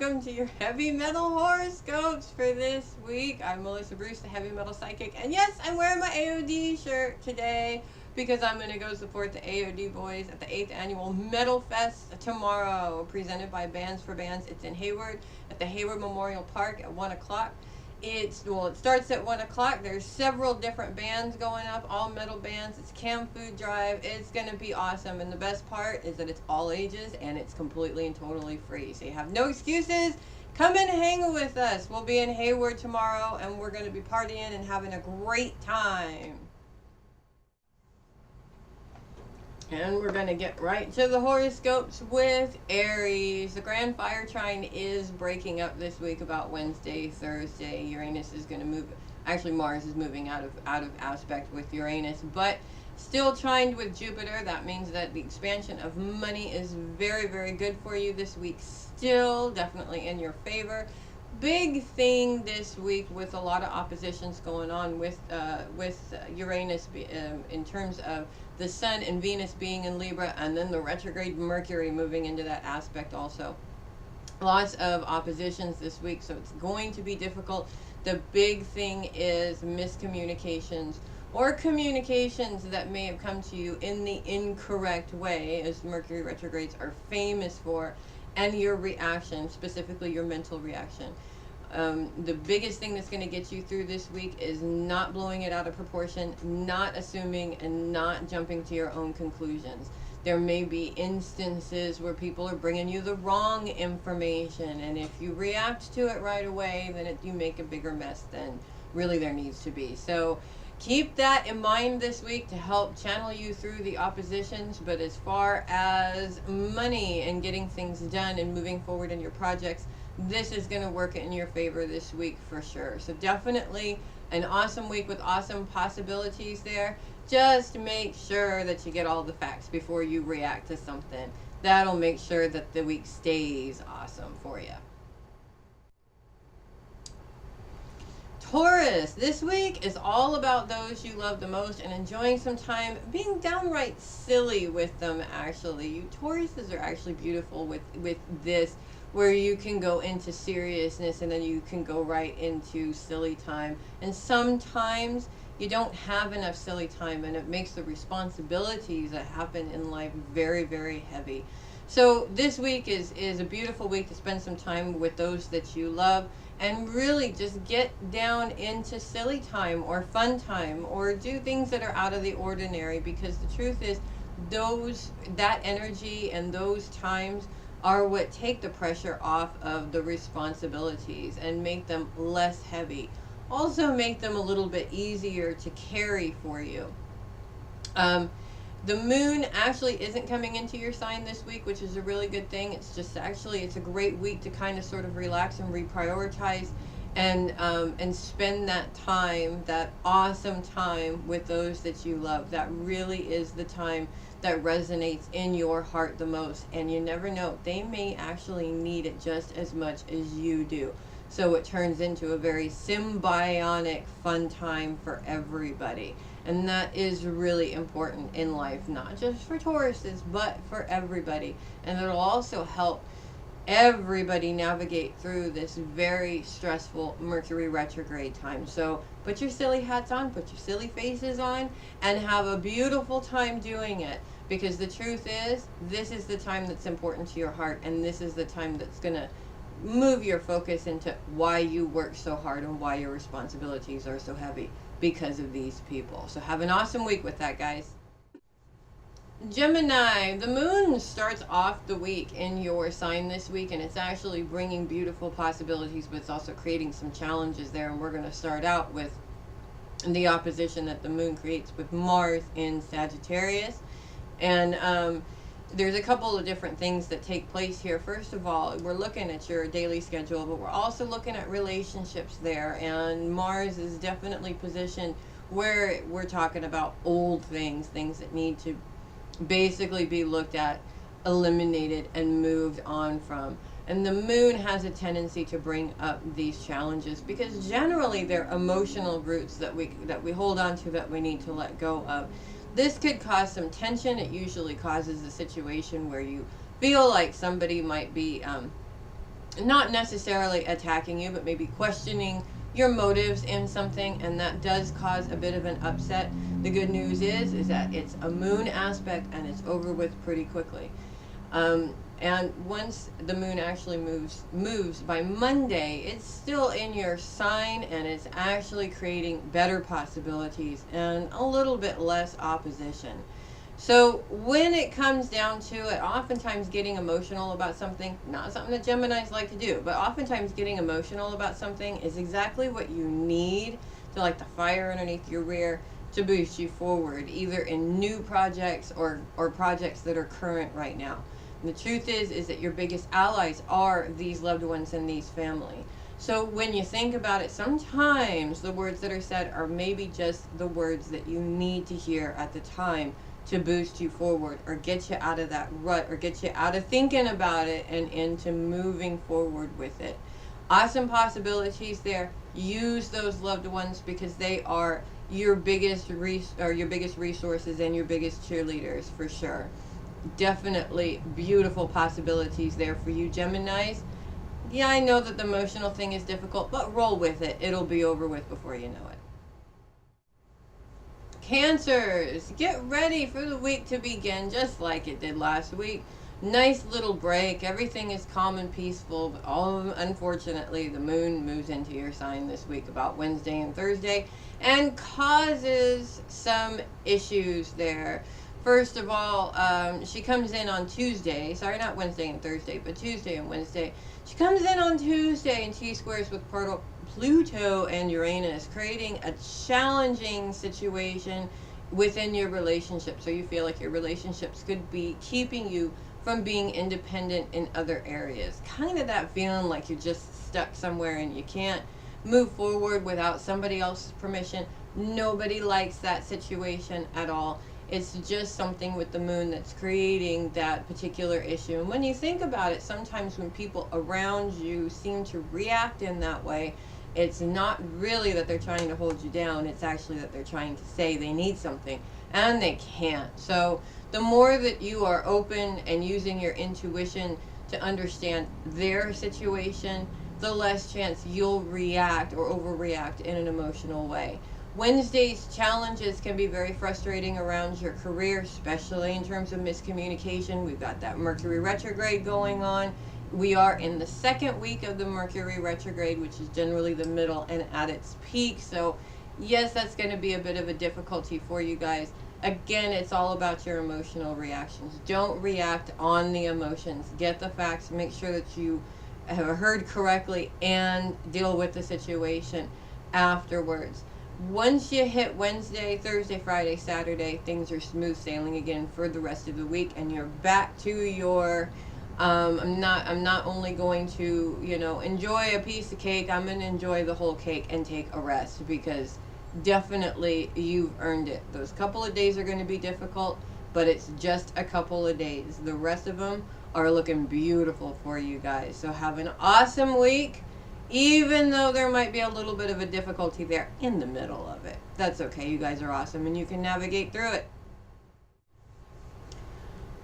welcome to your heavy metal horoscopes for this week. I'm Melissa Bruce, the heavy metal psychic, and yes, I'm wearing my AOD shirt today because I'm going to go support the AOD boys at the 8th annual Metal Fest tomorrow, presented by Bands for Bands. It's in Hayward at the Hayward Memorial Park at 1 o'clock. It starts at 1 o'clock. There's several different bands going up, all metal bands. It's Cam Food Drive. It's going to be awesome. And the best part is that it's all ages and it's completely and totally free. So you have no excuses. Come and hang with us. We'll be in Hayward tomorrow and we're going to be partying and having a great time. And we're going to get right to the horoscopes with Aries. The Grand Fire Trine is breaking up this week about Wednesday, Thursday. Uranus is going to move. Actually, Mars is moving out of aspect with Uranus, but still trined with Jupiter. That means that the expansion of money is very, very good for you this week. Still definitely in your favor. Big thing this week with a lot of oppositions going on with Uranus in terms of the Sun and Venus being in Libra, and then the retrograde Mercury moving into that aspect also. Lots of oppositions this week, so it's going to be difficult. The big thing is miscommunications or communications that may have come to you in the incorrect way, as Mercury retrogrades are famous for, and your reaction, specifically your mental reaction. The biggest thing that's going to get you through this week is not blowing it out of proportion, not assuming, and not jumping to your own conclusions. There may be instances where people are bringing you the wrong information, and if you react to it right away, then you make a bigger mess than really there needs to be. So keep that in mind this week to help channel you through the oppositions. But as far as money and getting things done and moving forward in your projects, this is going to work in your favor this week for sure. So definitely an awesome week with awesome possibilities there. Just make sure that you get all the facts before you react to something. That'll make sure that the week stays awesome for you. Taurus, this week is all about those you love the most and enjoying some time being downright silly with them, actually. You Tauruses are actually beautiful with this, where you can go into seriousness and then you can go right into silly time. And sometimes you don't have enough silly time, and it makes the responsibilities that happen in life very, very heavy. So this week is a beautiful week to spend some time with those that you love and really just get down into silly time or fun time or do things that are out of the ordinary, because the truth is that energy and those times are what take the pressure off of the responsibilities and make them less heavy. Also make them a little bit easier to carry for you. The moon actually isn't coming into your sign this week, which is a really good thing. It's just actually, it's a great week to kind of sort of relax and reprioritize and spend that time, that awesome time with those that you love. That really is the time that resonates in your heart the most. And you never know, they may actually need it just as much as you do. So it turns into a very symbiotic, fun time for everybody. And that is really important in life, not just for Tauruses, but for everybody. And it'll also help everybody navigate through this very stressful Mercury retrograde time. So put your silly hats on, put your silly faces on, and have a beautiful time doing it. Because the truth is, this is the time that's important to your heart, and this is the time that's going to move your focus into why you work so hard and why your responsibilities are so heavy, because of these people. So have an awesome week with that, guys. Gemini, the moon starts off the week in your sign this week, and it's actually bringing beautiful possibilities, but it's also creating some challenges there. And we're going to start out with the opposition that the moon creates with Mars in Sagittarius. And there's a couple of different things that take place here. First of all, we're looking at your daily schedule, but we're also looking at relationships there. And Mars is definitely positioned where we're talking about old things that need to basically be looked at, eliminated, and moved on from. And the moon has a tendency to bring up these challenges because generally they're emotional roots that we hold on to, that we need to let go of. This could cause some tension. It usually causes a situation where you feel like somebody might be not necessarily attacking you, but maybe questioning your motives in something, and that does cause a bit of an upset. The good news is that it's a moon aspect and it's over with pretty quickly. And once the moon actually moves by Monday, it's still in your sign, and it's actually creating better possibilities and a little bit less opposition. So when it comes down to it, oftentimes getting emotional about something, not something that Geminis like to do, but oftentimes getting emotional about something is exactly what you need to light the fire underneath your rear to boost you forward, either in new projects or projects that are current right now. And the truth is that your biggest allies are these loved ones and these family. So when you think about it, sometimes the words that are said are maybe just the words that you need to hear at the time to boost you forward, or get you out of that rut, or get you out of thinking about it and into moving forward with it. Awesome possibilities there. Use those loved ones, because they are your biggest resources and your biggest cheerleaders for sure. Definitely beautiful possibilities there for you, Geminis. Yeah, I know that the emotional thing is difficult, but roll with it. It'll be over with before you know it. Cancers, get ready for the week to begin just like it did last week. Nice little break. Everything is calm and peaceful, but unfortunately, the moon moves into your sign this week about Wednesday and Thursday and causes some issues there. First of all, she comes in on Tuesday. Sorry, not Wednesday and Thursday, but Tuesday and Wednesday. She comes in on Tuesday and T-squares with Pluto and Uranus, creating a challenging situation within your relationship. So you feel like your relationships could be keeping you from being independent in other areas. Kind of that feeling like you're just stuck somewhere and you can't move forward without somebody else's permission. Nobody likes that situation at all. It's just something with the moon that's creating that particular issue. And when you think about it, sometimes when people around you seem to react in that way, it's not really that they're trying to hold you down. It's actually that they're trying to say they need something and they can't. So the more that you are open and using your intuition to understand their situation, the less chance you'll react or overreact in an emotional way. Wednesday's challenges can be very frustrating around your career, especially in terms of miscommunication. We've got that Mercury retrograde going on. We are in the second week of the Mercury retrograde, which is generally the middle and at its peak. So yes, that's going to be a bit of a difficulty for you guys. Again, it's all about your emotional reactions. Don't react on the emotions. Get the facts. Make sure that you have heard correctly and deal with the situation afterwards. Once you hit Wednesday, Thursday, Friday, Saturday, things are smooth sailing again for the rest of the week, and you're back to your I'm not only going to, enjoy a piece of cake, I'm going to enjoy the whole cake and take a rest, because definitely you've earned it. Those couple of days are going to be difficult, but it's just a couple of days. The rest of them are looking beautiful for you guys. So have an awesome week, even though there might be a little bit of a difficulty there in the middle of it. That's okay. You guys are awesome and you can navigate through it.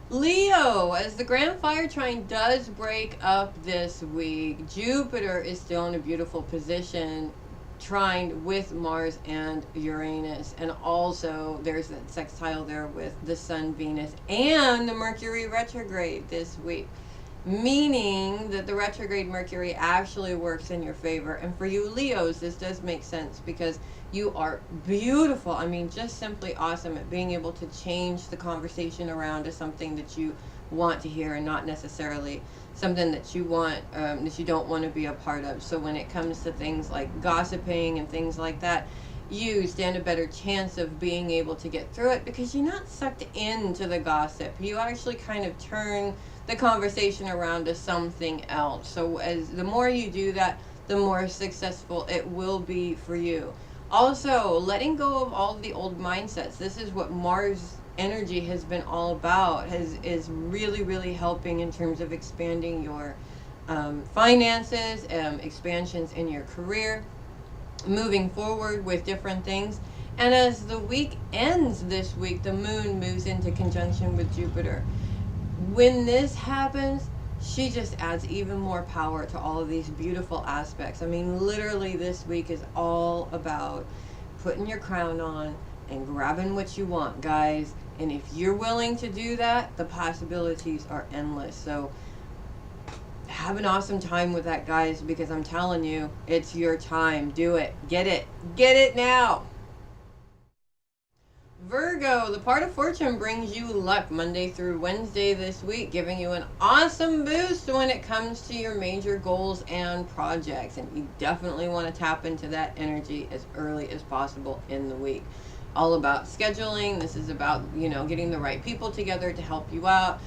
Leo, as the Grand Fire Trine does break up this week, Jupiter is still in a beautiful position, trined with Mars and Uranus, and also there's that sextile there with the Sun, Venus, and the Mercury retrograde this week, meaning that the retrograde Mercury actually works in your favor. And for you Leos, this does make sense, because you are beautiful. I mean, just simply awesome at being able to change the conversation around to something that you want to hear, and not necessarily something that you want, that you don't want to be a part of. So when it comes to things like gossiping and things like that, you stand a better chance of being able to get through it, because you're not sucked into the gossip. You actually kind of turn the conversation around to something else. So as the more you do that, the more successful it will be for you. Also, letting go of all of the old mindsets. This is what Mars energy has been all about, is really, really helping in terms of expanding your finances, expansions in your career, moving forward with different things. And as the week ends this week, the moon moves into conjunction with Jupiter. When this happens, she just adds even more power to all of these beautiful aspects. I mean, literally this week is all about putting your crown on and grabbing what you want, guys. And if you're willing to do that, the possibilities are endless. So have an awesome time with that, guys, because I'm telling you, it's your time. Do it. Get it. Get it now. Virgo, the part of fortune brings you luck Monday through Wednesday this week, giving you an awesome boost when it comes to your major goals and projects. And you definitely want to tap into that energy as early as possible in the week. All about scheduling. This is about, getting the right people together to help you out.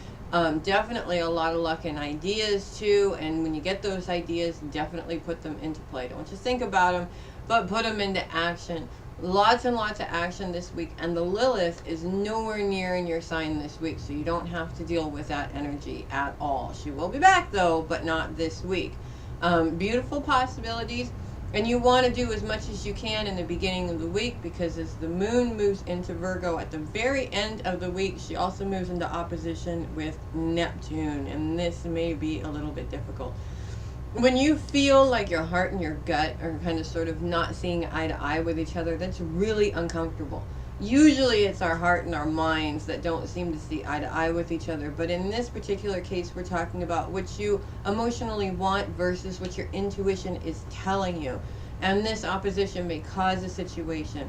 Definitely a lot of luck and ideas too. And when you get those ideas, definitely put them into play. Don't just think about them, but put them into action. Lots and lots of action this week, and the Lilith is nowhere near in your sign this week, so you don't have to deal with that energy at all. She will be back though, but not this week. Beautiful possibilities, and you want to do as much as you can in the beginning of the week, because as the moon moves into Virgo at the very end of the week, she also moves into opposition with Neptune, and this may be a little bit difficult. When you feel like your heart and your gut are kind of sort of not seeing eye to eye with each other, that's really uncomfortable. Usually it's our heart and our minds that don't seem to see eye to eye with each other. But in this particular case, we're talking about what you emotionally want versus what your intuition is telling you. And this opposition may cause a situation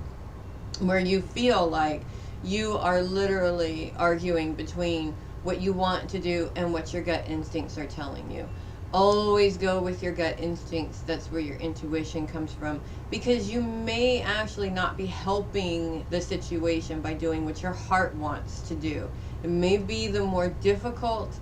where you feel like you are literally arguing between what you want to do and what your gut instincts are telling you. Always go with your gut instincts. That's where your intuition comes from, because you may actually not be helping the situation by doing what your heart wants to do. It may be the more difficult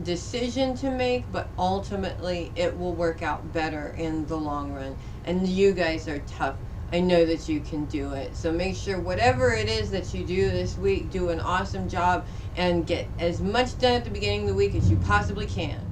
decision to make, but ultimately it will work out better in the long run. And you guys are tough. I know that you can do it. So make sure whatever it is that you do this week, do an awesome job and get as much done at the beginning of the week as you possibly can.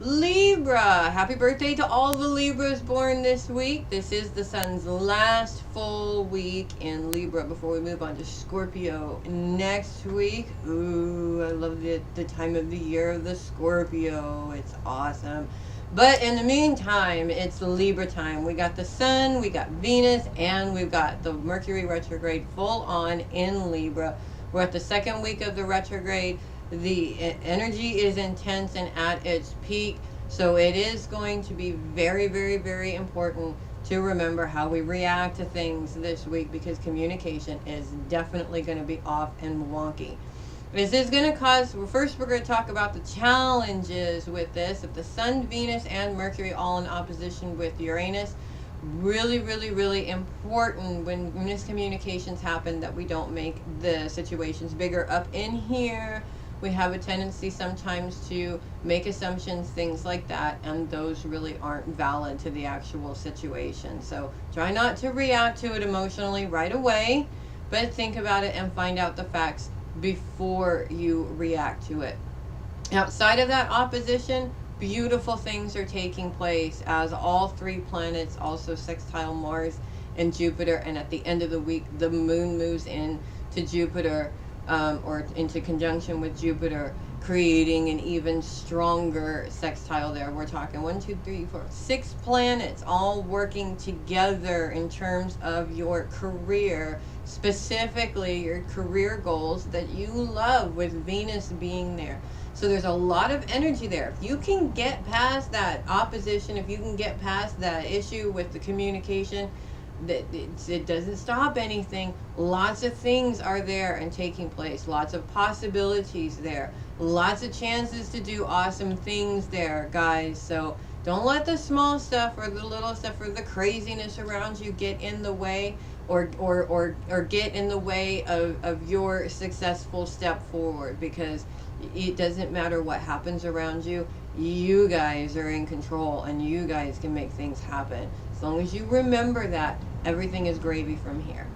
Libra, happy birthday to all the Libras born this week. This is the sun's last full week in Libra before we move on to Scorpio next week. Ooh, I love the time of the year of the Scorpio. It's awesome. But in the meantime, it's Libra time. We got the sun, we got Venus, and we've got the Mercury retrograde full on in Libra. We're at the second week of the retrograde. The energy is intense and at its peak, so it is going to be very, very, very important to remember how we react to things this week, because communication is definitely going to be off and wonky. This is going to cause, first we're going to talk about the challenges with this. If the Sun, Venus, and Mercury all in opposition with Uranus, really, really, really important when miscommunications happen that we don't make the situations bigger. Up in here, we have a tendency sometimes to make assumptions, things like that, and those really aren't valid to the actual situation. So try not to react to it emotionally right away, but think about it and find out the facts before you react to it. Outside of that opposition, beautiful things are taking place as all three planets also sextile Mars and Jupiter, and at the end of the week, the moon moves in to Jupiter, or into conjunction with Jupiter, creating an even stronger sextile there. We're talking 1, 2, 3, 4, 6 planets all working together in terms of your career, specifically your career goals that you love, with Venus being there. So there's a lot of energy there. If you can get past that opposition, if you can get past that issue with the communication, it doesn't stop anything. Lots of things are there and taking place. Lots of possibilities there. Lots of chances to do awesome things there, guys. So don't let the small stuff or the little stuff or the craziness around you get in the way, or get in the way of your successful step forward, because it doesn't matter what happens around you. You guys are in control and you guys can make things happen. As long as you remember that, everything is gravy from here.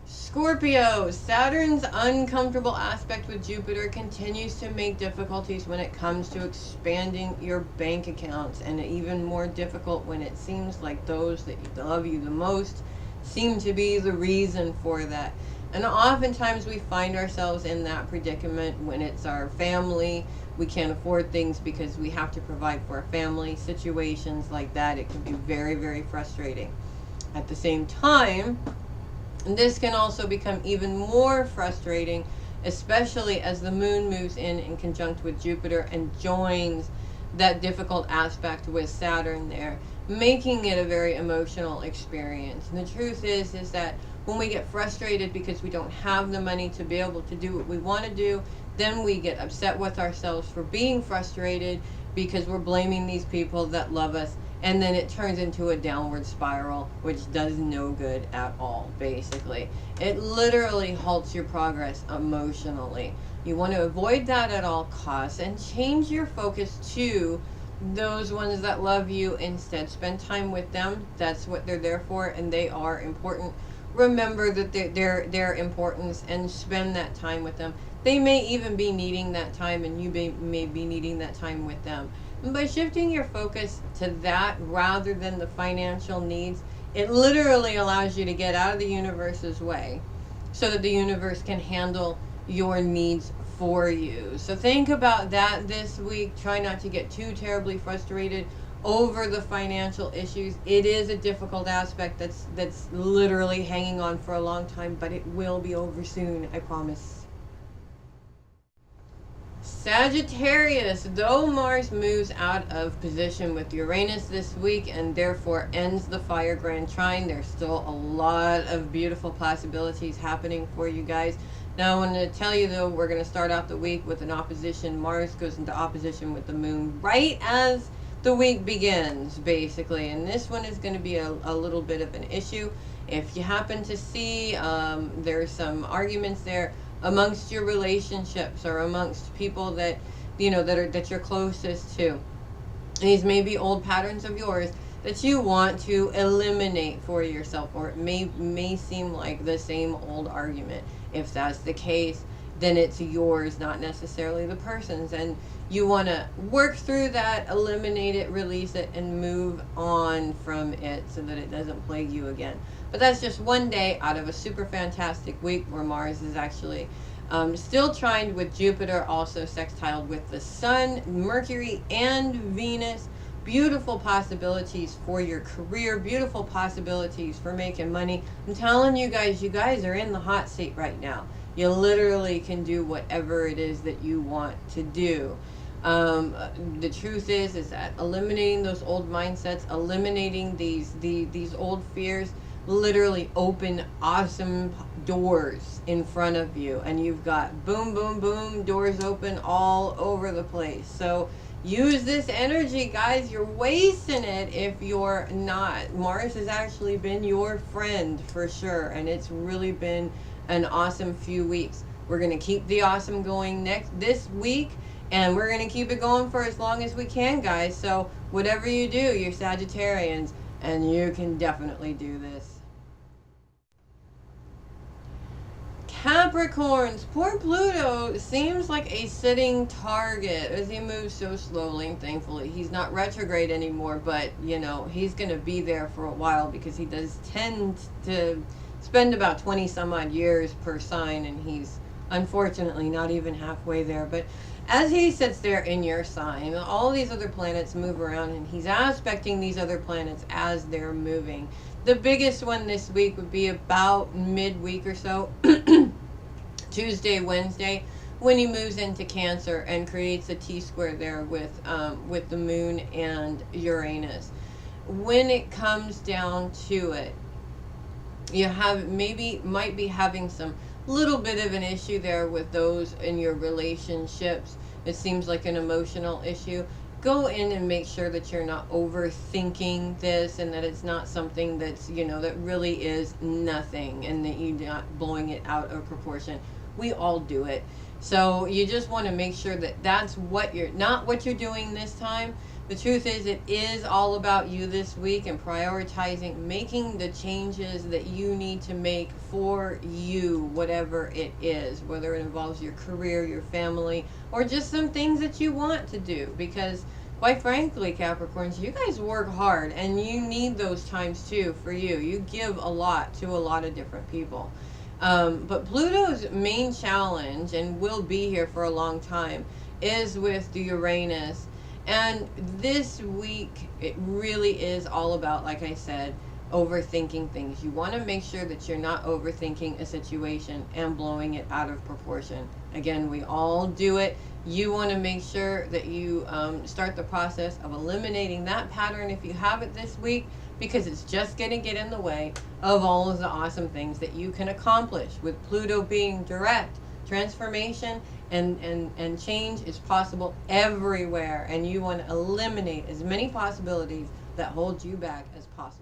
Scorpio, Saturn's uncomfortable aspect with Jupiter continues to make difficulties when it comes to expanding your bank accounts, and even more difficult when it seems like those that love you the most seem to be the reason for that. And oftentimes we find ourselves in that predicament when it's our family. We can't afford things because we have to provide for our family. Situations like that, it can be very, very frustrating. At the same time, this can also become even more frustrating, especially as the moon moves in conjunct with Jupiter and joins that difficult aspect with Saturn there, making it a very emotional experience. And the truth is that when we get frustrated because we don't have the money to be able to do what we want to do, then we get upset with ourselves for being frustrated because we're blaming these people that love us, and then it turns into a downward spiral, which does no good at all, basically. It literally halts your progress emotionally. You want to avoid that at all costs and change your focus to those ones that love you instead. Spend time with them. That's what they're there for, and they are important. Remember that their importance and spend that time with them. They may even be needing that time, and you may be needing that time with them. And by shifting your focus to that rather than the financial needs, it literally allows you to get out of the universe's way so that the universe can handle your needs for you. So think about that this week. Try not to get too terribly frustrated over the financial issues. It is a difficult aspect that's literally hanging on for a long time, but it will be over soon, I promise. Sagittarius, though Mars moves out of position with Uranus this week and therefore ends the fire grand trine, there's still a lot of beautiful possibilities happening for you guys. Now I want to tell you though, we're going to start out the week with an opposition. Mars goes into opposition with the moon right as the week begins, basically, and this one is going to be a little bit of an issue. If you happen to see there's some arguments there amongst your relationships or amongst people that that you're closest to, these may be old patterns of yours that you want to eliminate for yourself, or it may seem like the same old argument. If that's the case, then it's yours, not necessarily the person's, and you want to work through that, eliminate it, release it, and move on from it so that it doesn't plague you again. But that's just one day out of a super fantastic week where Mars is actually still trined with Jupiter, also sextiled with the Sun, Mercury, and Venus. Beautiful possibilities for your career, beautiful possibilities for making money. I'm telling you guys are in the hot seat right now. You literally can do whatever it is that you want to do. The truth is that eliminating those old mindsets, eliminating these old fears, literally open awesome doors in front of you, and you've got boom, boom, boom, doors open all over the place. So use this energy, guys. You're wasting it if you're not. Mars has actually been your friend for sure, and it's really been an awesome few weeks. We're going to keep the awesome going this week, and we're going to keep it going for as long as we can, guys. So whatever you do, you're Sagittarians, and you can definitely do this. Capricorns, poor Pluto seems like a sitting target as he moves so slowly, and thankfully he's not retrograde anymore, but he's going to be there for a while because he does tend to spend about 20 some odd years per sign, and he's unfortunately not even halfway there. But as he sits there in your sign, all these other planets move around, and he's aspecting these other planets as they're moving. The biggest one this week would be about midweek or so, Tuesday, Wednesday, when he moves into Cancer and creates a T-square there with the moon and Uranus. When it comes down to it, you might be having some little bit of an issue there with those in your relationships. It seems like an emotional issue. Go in and make sure that you're not overthinking this, and that it's not something that's that really is nothing, and that you're not blowing it out of proportion. We all do it. So you just want to make sure that that's what you're doing this time. The truth is, it is all about you this week, and prioritizing making the changes that you need to make for you, whatever it is, whether it involves your career, your family, or just some things that you want to do. Because quite frankly, Capricorns, you guys work hard, and you need those times too for you. You give a lot to a lot of different people. But Pluto's main challenge, and will be here for a long time, is with the Uranus. And this week, it really is all about, like I said, overthinking things. You want to make sure that you're not overthinking a situation and blowing it out of proportion. Again, we all do it. You want to make sure that you start the process of eliminating that pattern if you have it this week, because it's just going to get in the way of all of the awesome things that you can accomplish. With Pluto being direct, transformation and change is possible everywhere, and you want to eliminate as many possibilities that hold you back as possible.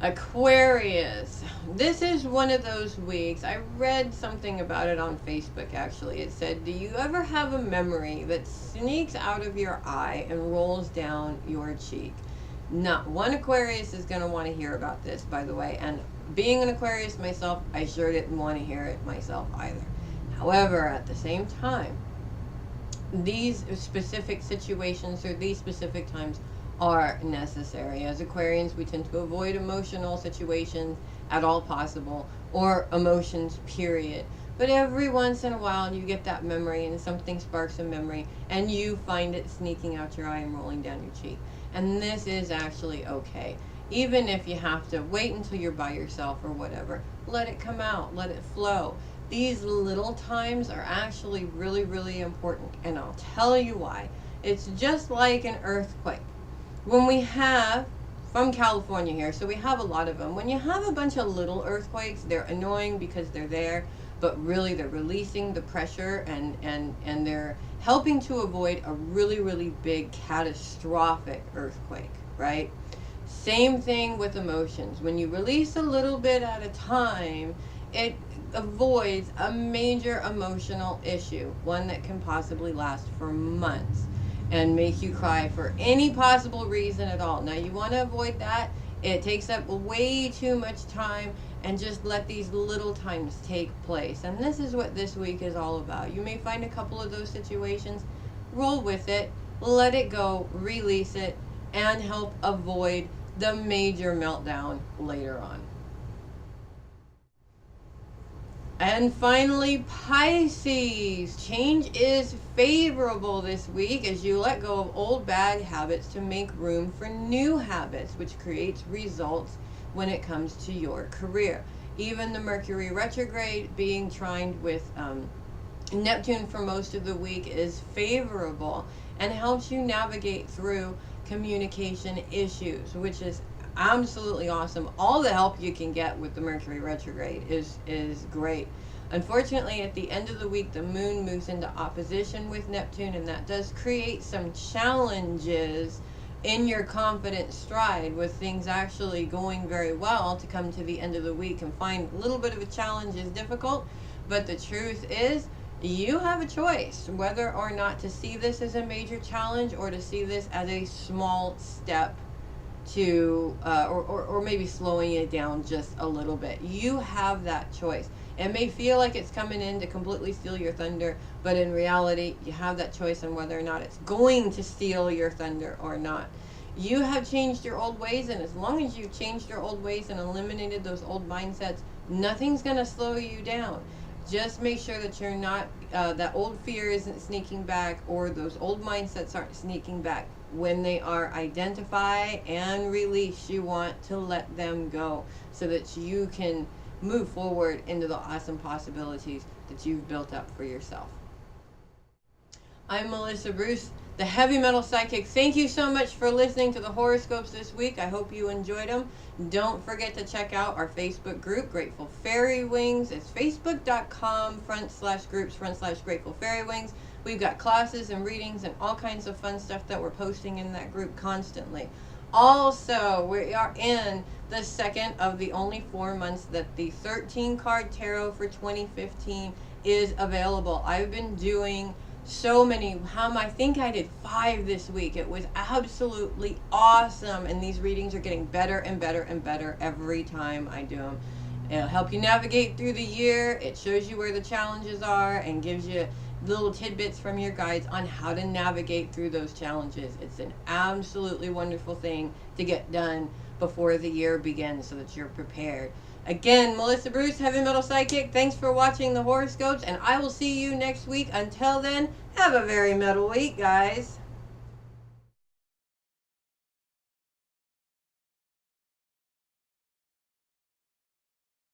Aquarius. This is one of those weeks. I read something about it on Facebook, actually. It said, do you ever have a memory that sneaks out of your eye and rolls down your cheek? Not one Aquarius is going to want to hear about this, by the way. And being an Aquarius myself, I sure didn't want to hear it myself either. However, at the same time, these specific situations or these specific times are necessary. As Aquarians, we tend to avoid emotional situations at all possible, or emotions, period. But every once in a while, you get that memory, and something sparks a memory, and you find it sneaking out your eye and rolling down your cheek. And this is actually okay. Even if you have to wait until you're by yourself or whatever, let it come out, let it flow. These little times are actually really, really important, and I'll tell you why. It's just like an earthquake. When we have, from California here, so we have a lot of them. When you have a bunch of little earthquakes, they're annoying because they're there, but really they're releasing the pressure and they're helping to avoid a really, really big catastrophic earthquake, right? Same thing with emotions. When you release a little bit at a time, it avoids a major emotional issue, one that can possibly last for months and make you cry for any possible reason at all. Now, you want to avoid that. It takes up way too much time, and just let these little times take place. And this is what this week is all about. You may find a couple of those situations, roll with it, let it go, release it, and help avoid the major meltdown later on. And finally, Pisces. Change is favorable this week as you let go of old bad habits to make room for new habits, which creates results when it comes to your career. Even the Mercury retrograde being trined with Neptune for most of the week is favorable and helps you navigate through communication issues, which is absolutely awesome. All the help you can get with the Mercury retrograde is great. Unfortunately, at the end of the week, the moon moves into opposition with Neptune, and that does create some challenges in your confident stride, with things actually going very well to come to the end of the week and find a little bit of a challenge is difficult. But the truth is, you have a choice whether or not to see this as a major challenge or to see this as a small step to or maybe slowing it down just a little bit. You have that choice. It may feel like it's coming in to completely steal your thunder, but in reality, you have that choice on whether or not it's going to steal your thunder or not. You have changed your old ways, and as long as you've changed your old ways and eliminated those old mindsets, nothing's going to slow you down. Just make sure that you're not, that old fear isn't sneaking back, or those old mindsets aren't sneaking back. When they are identified and released, you want to let them go so that you can move forward into the awesome possibilities that you've built up for yourself. I'm Melissa Bruce, the Heavy Metal Psychic. Thank you so much for listening to the horoscopes this week. I hope you enjoyed them. Don't forget to check out our Facebook group, Grateful Fairy Wings. It's facebook.com/groups/Grateful Fairy Wings. We've got classes and readings and all kinds of fun stuff that we're posting in that group constantly. Also, we are in the second of the only 4 months that the 13 card tarot for 2015 is available. I've been doing so many, I think I did 5 this week. It was absolutely awesome, and these readings are getting better and better and better every time I do them. It'll help you navigate through the year. It shows you where the challenges are and gives you little tidbits from your guides on how to navigate through those challenges. It's an absolutely wonderful thing to get done before the year begins so that you're prepared. Again, Melissa Bruce, Heavy Metal Psychic. Thanks for watching the horoscopes, and I will see you next week. Until then, have a very metal week, guys.